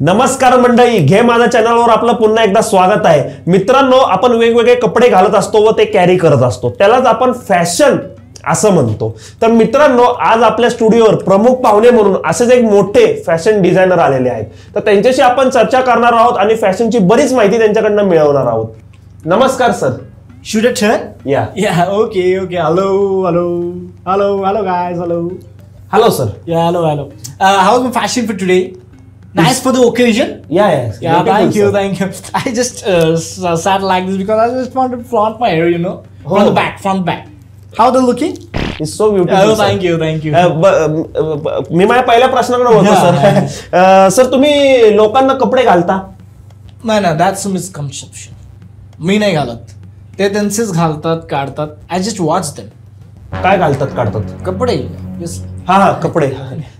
नमस्कार मंडळी, घे माझ्या चॅनलवर आपलं पुन्हा एकदा स्वागत आहे. मित्रांनो, आपण वेगवेगळे कपडे घालत असतो व ते कॅरी करत असतो, त्यालाच आपण फॅशन असं म्हणतो. तर मित्रांनो, आज आपल्या स्टुडिओवर प्रमुख पाहुणे म्हणून असेच एक मोठे फॅशन डिझायनर आलेले आहेत. तर त्यांच्याशी आपण चर्चा करणार आहोत आणि फॅशनची बरीच माहिती त्यांच्याकडनं मिळवणार आहोत. नमस्कार sir. Should I turn? Yeah. Yeah, okay. Hello guys, hello. Hello sir. Yeah, hello. How's my fashion for today? Nice for the occasion? Yeah. Yeah, thank you. I just sat like this because I just wanted to flaunt my hair, from the back. How they looking? It's so beautiful. Thank you. मी माझ्या पहिल्या प्रश्नाकडे बोलतो sir. Sir, तुम्ही लोकांना कपडे घालता? नाही, that's a misconception. मी नाही घालत, ते त्यांचेच घालतात, काढतात. I just watch them. काय घालतात, काढतात? कपडे. हा कपडे.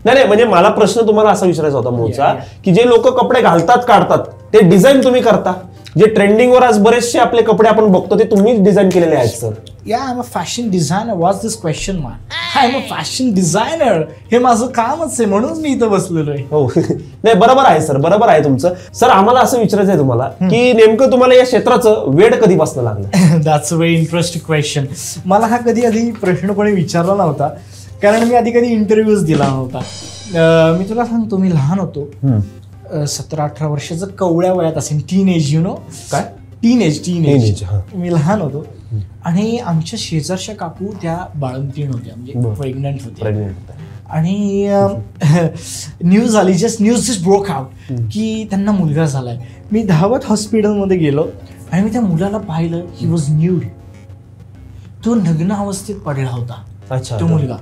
नाही, म्हणजे मला प्रश्न तुम्हाला असा विचारायचा होता मूळचा, की जे लोक कपडे घालतात, काढतात, ते डिझाईन तुम्ही करता? जे ट्रेंडिंगवर आज बरेचसे आपले कपडे आपण बघतो ते तुम्हीच डिझाईन केलेले आहेत sir? Yeah, I'm a fashion designer. What's this question, man? I'm a fashion designer. हे माझं कामच आहे, म्हणून मी इथं बसलेलो आहे. हो, नाही बरोबर आहे सर, बरोबर आहे तुमचं. सर, आम्हाला असं विचारायचं आहे तुम्हाला की नेमकं तुम्हाला या क्षेत्राचं वेड कधीपासून लागलं? That's a very interesting question. मला हा आधी प्रश्न कोणी विचारला नव्हता, कारण मी कधी इंटरव्ह्यूज दिला नव्हता. मी तुला सांगतो, मी लहान होतो, 17-18 वर्षाचं, कवळ्या वयात असेल, टीनेज, काय टीनेज. मी लहान होतो आणि आमच्या शेजारच्या काकू त्या बाळंतीण होत्या, म्हणजे प्रेग्नंट होत्या. आणि न्यूज आली, न्यूज ब्रोक आउट की त्यांना मुलगा झालाय. मी धावत हॉस्पिटलमध्ये गेलो आणि मी त्या मुलाला पाहिलं. He was nude. तो नग्न अवस्थेत पडला होता. अच्छा. तो मुलगा.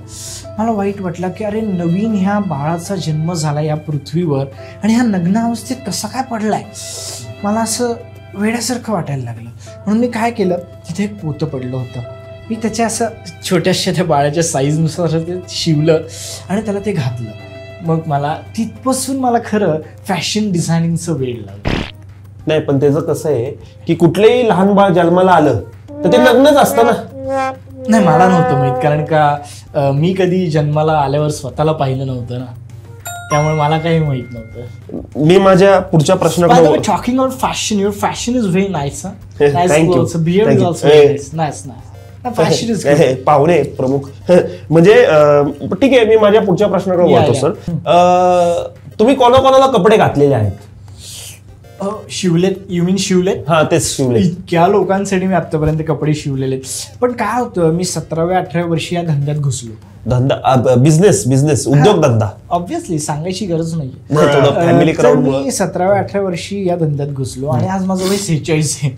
मला वाईट वाटलं की अरे, नवीन ह्या बाळाचा जन्म झाला या पृथ्वीवर आणि ह्या नग्न अवस्थेत कसा काय पडलाय. मला असं वेड्यासारखं वाटायला लागलं. म्हणून मी काय केलं, तिथे एक पोतं पडलं होतं, मी त्याच्या असं छोट्याशा त्या बाळाच्या साईजनुसार ते शिवलं आणि त्याला ते घातलं. मग मला तिथपासून मला खरं फॅशन डिझायनिंगचं वेड लागलं. नाही, पण त्याचं कसं आहे की कुठलंही लहान बाळ जन्माला आलं तर ते नग्नच असतं ना. नाही, मला नव्हतं माहीत, कारण का मी कधी जन्माला आल्यावर स्वतःला पाहिलं नव्हतं ना, त्यामुळे मला काही माहित नव्हतं. मी माझ्या पुढच्या प्रश्नाकडे talking about fashion, your fashion is very nice. पाहुणे प्रमुख म्हणजे ठीक आहे. मी माझ्या पुढच्या प्रश्नाकडे बोलतो सर. तुम्ही कोणाकोणाला कपडे घातलेले आहेत? शिवलेत? यू मीन शिवलेत? हा, तेच शिवले. इतक्या लोकांसाठी मी आतापर्यंत कपडे शिवलेले. पण काय होतं, मी 17व्या-18व्या वर्षी या धंद्यात घुसलो. धंदा, बिझनेस, उद्योगधंदा. ऑब्व्हियसली सांगायची गरज नाही. Family crowd. मी 17व्या-18व्या वर्षी या धंद्यात घुसलो आणि आज माझं वय 46 आहे.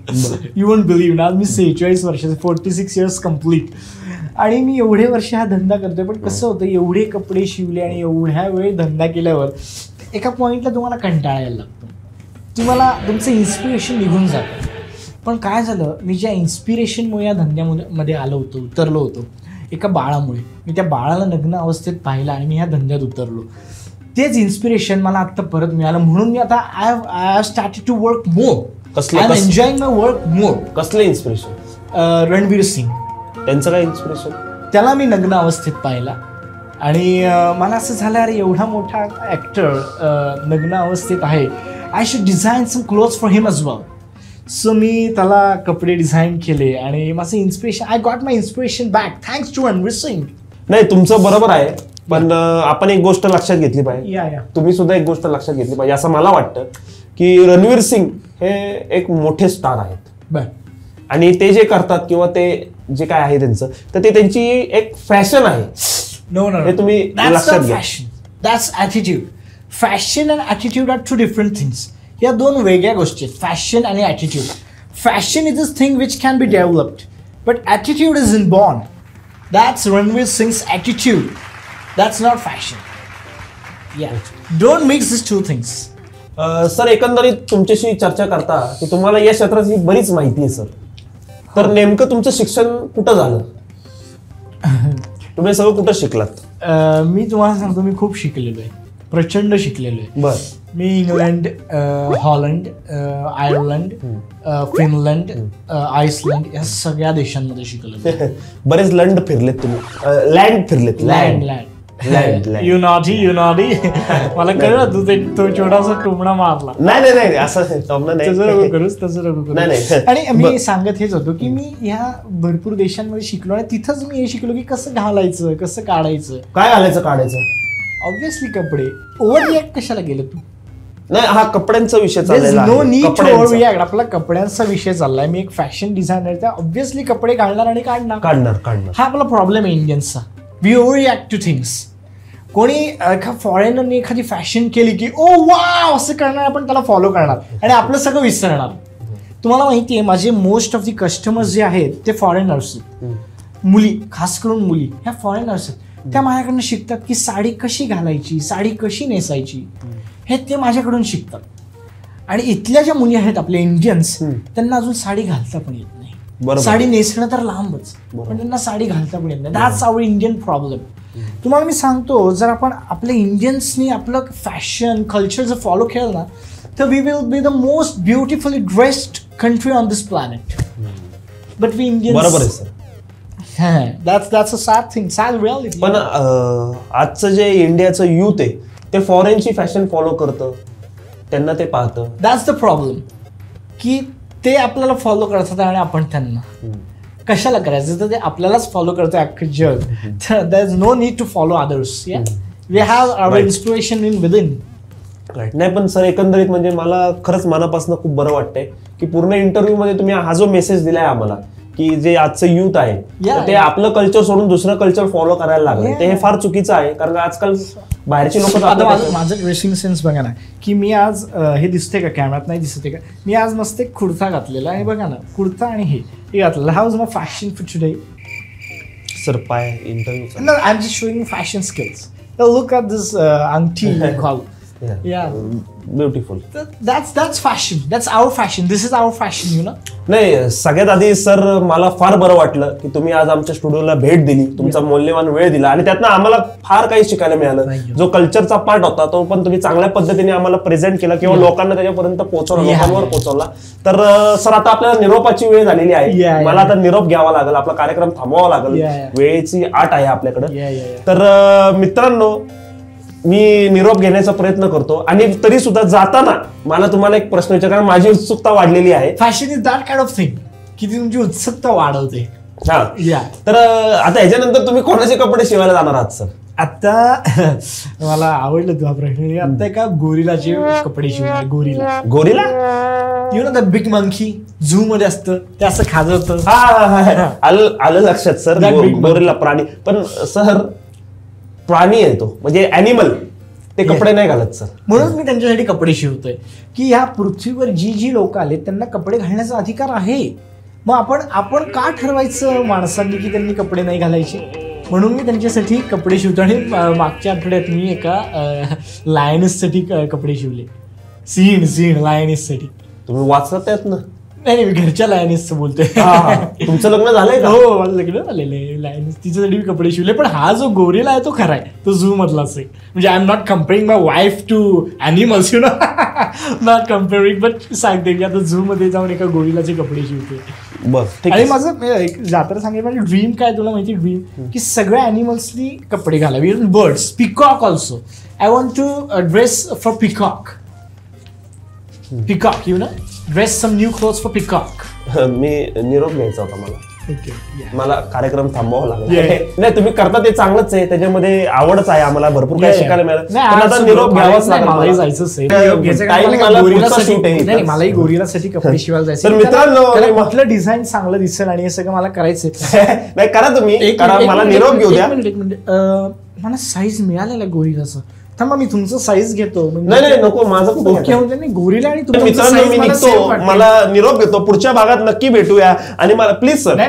You won't believe. आज मी 46 वर्षाचे, 46 इयर्स कम्प्लीट. आणि मी एवढे वर्ष हा धंदा करतोय. पण कसं होतं, एवढे कपडे शिवले आणि एवढ्या वेळ धंदा केल्यावर एका पॉइंटला तुम्हाला कंटाळा यायला लागतो, तुम्हाला तुमचं इन्स्पिरेशन निघून जातं. पण काय झालं, मी ज्या इन्स्पिरेशनमुळे या धंद्यामध्ये उतरलो होतो, एका बाळामुळे. मी त्या बाळाला नग्न अवस्थेत पाहिलं आणि मी ह्या धंद्यात उतरलो. तेच इन्स्पिरेशन मला आत्ता परत मिळालं, म्हणून मी आता I have started to work more. I am enjoying my work more. कसलं इन्स्पिरेशन? रणवीर सिंग. त्यांचं काय इन्स्पिरेशन? त्याला मी नग्न अवस्थेत पाहिला आणि मला असं झालं, अरे एवढा मोठा ॲक्टर नग्न अवस्थेत आहे, I should design some clothes for him as well. So मी त्याला कपडे डिझाईन केले आणि माझं inspiration, I got my inspiration back thanks to Ranveer Singh. नाही, तुमचं बरोबर आहे, पण आपण एक गोष्ट लक्षात घेतली पाहिजे. तुम्ही सुद्धा एक गोष्ट लक्षात घेतली पाहिजे, असं मला वाटतं की रणवीर सिंग हे एक मोठे स्टार आहेत आणि ते जे करतात किंवा ते जे काय आहे त्यांचं, तर ते त्यांची एक फॅशन आहे. नो, हे तुम्ही लक्षात घ्या. That's attitude. Fashion and attitude are two different things. या दोन वेगळ्या गोष्टी आहेत, फॅशन आणि attitude. Fashion is a thing which can be developed, but attitude is inborn. That's Ranveer Singh's attitude. That's not fashion. Yeah, don't mix this two things. Sir, एकंदरीत तुमच्याशी चर्चा करता की तुम्हाला या क्षेत्राची बरीच माहिती आहे सर. तर नेमकं तुमचं शिक्षण कुठं झालं? तुम्ही सगळं कुठं शिकलात? मी तुम्हाला सांगतो, मी खूप शिकलेलो आहे, प्रचंड शिकलेलो आहे. बरं. मी England, Holland, Ireland, Finland, Iceland या सगळ्या देशांमध्ये शिकलो. बरेच लंड फिरलेत तुम्ही. लँड फिरलेत. लँड यू नॉटी मला कळलं तू तो छोटासा टोमणा मारला. नाही असं टोमणा नाही, तसं नको करूस, तसं नको करूस. नाही. आणि मी सांगत हेच होतो की मी ह्या भरपूर देशांमध्ये शिकलो आणि तिथंच मी हे शिकलो की कसं घालायचं, कसं काढायचं, काय घालायचं काढायचं. ऑब्व्हियसली कपडे. ओव्हर रिॲक्ट कशाला गेलं तू? नाही, हा कपड्यांचा विषय चाललेला नो आहे. Need to overreact. आपला कपड्यांचा विषय चाललाय. मी एक फॅशन डिझायनर, त्या ऑब्व्हियसली कपडे घालणार आणि काढणार. हा आपला प्रॉब्लेम आहे इंडियन्सचा. We overreact to things. कोणी फॉरेनरने एखादी फॅशन केली की ओ वाव असं करणार, आपण त्याला फॉलो करणार आणि आपलं सगळं विसरणार. तुम्हाला माहिती आहे माझे मोस्ट ऑफ दी कस्टमर्स जे आहेत ते फॉरेनर्स आहेत. मुली, खास करून मुली ह्या फॉरेनर्स आहेत. त्या माझ्याकडनं शिकतात की साडी कशी घालायची, साडी कशी नेसायची, हे ते माझ्याकडून शिकतात. आणि इथल्या ज्या मुली आहेत आपल्या इंडियन्स, त्यांना अजून साडी घालता पण येत नाही. साडी नेसणं तर लांबच, पण त्यांना साडी घालता पण येत नाही. That's our Indian problem. तुम्हाला मी सांगतो, जर आपण आपल्या इंडियन्सनी आपलं फॅशन कल्चर जर फॉलो केलं ना, तर we will be the most beautifully dressed country on this planet. But we Indians, बरोबर आहे sir. that's a sad thing, sad reality. पण आजचं जे इंडियाचं युथ आहे ते फॉरेनची फॅशन फॉलो करतं, त्यांना ते पाहतं. दॅट्स द प्रॉब्लेम की ते आपल्याला फॉलो करतात आणि आपण त्यांना. कशाला करायचं? तर ते आपल्यालाच फॉलो करतो अख्खं जग. There is no need to follow others. We have our inspiration in within. नाही पण सर, एकंदरीत म्हणजे मला खरंच मनापासून खूप बरं वाटतंय की पूर्ण इंटरव्ह्यू मध्ये तुम्ही हा जो मेसेज दिलाय आम्हाला की जे आजचं युथ आहे ते आपलं कल्चर सोडून दुसरं कल्चर फॉलो करायला लागले, ते हे फार चुकीचं आहे. कारण आजकाल बाहेरची लोक. माझं ड्रेसिंग सेन्स बघा ना, की मी आज हे दिसते का कॅमेरात? नाही दिसते का? मी आज मस्त एक कुर्ता घातलेला आहे बघा ना, कुर्ता आणि हे घातलेलं. How is my fashion for today? Sir पाय interview. I am just showing fashion skills. Look at this अंगठी कॉल. Beautiful. That's fashion. That's our fashion. This is our fashion, you know. नाही, सगळ्यात आधी सर मला फार बरं वाटलं की तुम्ही आज आमच्या स्टुडिओला भेट दिली, तुमचा मौल्यवान वेळ दिला आणि त्यातनं आम्हाला फार काही शिकायला मिळालं. जो कल्चरचा पार्ट होता तो पण तुम्ही चांगल्या पद्धतीने आम्हाला प्रेझेंट केला किंवा लोकांना त्याच्यापर्यंत पोहोचवला, लोकांवर पोहोचवला. तर सर आता आपल्याला निरोपाची वेळ झालेली आहे. मला आता निरोप घ्यावा लागेल, आपला कार्यक्रम थांबवावा लागेल. वेळेची आट आहे आपल्याकडे. तर मित्रांनो, मी निरोप घेण्याचा प्रयत्न करतो आणि तरी सुद्धा जाताना मला तुम्हाला एक प्रश्न विचार, कारण माझी उत्सुकता वाढलेली आहे. Fashion is that kind of thing की ती तुमची उत्सुकता वाढवते. तर आता ह्याच्यानंतर तुम्ही कोणाचे कपडे शिवायला जाणार आहात सर? आता मला आवडलं तुझा प्रश्न. आता एका गोरिलाचे कपडे शिवणार. Gorilla you know the big monkey, zoo मध्ये असतं ते, असं खाजवतं. आलं लक्षात सर. गोरिला प्राणी, पण सर प्राणी आहे तो, म्हणजे ॲनिमल, ते कपडे नाही घालत सर. म्हणून मी त्यांच्यासाठी कपडे शिवतोय की ह्या पृथ्वीवर जी लोक आले त्यांना कपडे घालण्याचा अधिकार आहे. मग आपण का ठरवायचं माणसांनी की त्यांनी कपडे नाही घालायचे? म्हणून मी त्यांच्यासाठी कपडे शिवतो. आणि मागच्या आठवड्यात मी एका लायनससाठी कपडे शिवले. सीण लायनससाठी. तुम्ही वाचता त्यात ना? नाही, मी घरच्या लायनीसचं बोलतोय. तुमचं लग्न झालंय का? हो, माझं लग्न झालेलं आहे. लायनीस तिच्यासाठी मी कपडे शिवले. पण हा जो गोरिला आहे तो खरा आहे, तो झू मधलाच आहे. म्हणजे I am not comparing my wife to animals, you know, not comparing. But सांगते की आता झू मध्ये जाऊन एका गोरिलाचे कपडे शिवते. बस. आणि माझं जाताना सांगेल, माझी ड्रीम काय तुला माहिती? ड्रीम की सगळ्या ॲनिमल्सनी कपडे घालावे. Even birds, peacock also. I want to dress for peacock. Peacock, you know, dress some new clothes for peacock. मी निरोप घ्यायचा होता मला कार्यक्रम थांबवावा लागला. नाही, तुम्ही करता ते चांगलंच आहे, त्याच्यामध्ये आवडच आहे, आम्हाला भरपूर काही शिकायला मिळालं. पण आता निरोप घ्यावाच लागला. मलाही जायचंच आहे. मलाही गोरिलासाठी कपडे शिवायला जायचं. तर मित्रांनो, म्हटलं डिझाईन चांगलं दिसेल आणि हे सगळं मला करायचंय. नाही, करा तुम्ही, मला निरोप घेऊ द्या. मला साईज मिळालेला गोरिलाचं. थांबा, मी तुमचं साईज घेतो. नाही नको, माझं नाही, गोरिला आणि मित्रांनो मी निघतो, मला निरोप घेतो. पुढच्या भागात नक्की भेटूया. आणि मला प्लीज सर,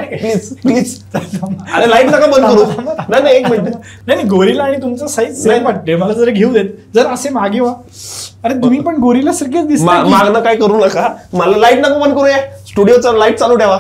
प्लीज अरे लाईट नका बंद करू. नाही, एक मिनिट. नाही, गोरिला आणि तुमचं साईज सेम वाटते मला. जरा घेऊ देत, जर असे मागे व्हा. अरे तुम्ही पण गोरिला सारखेच दिसता. मागणं काय करू नका. मला लाईट नको बंद करूया. स्टुडिओचा लाईट चालू ठेवा.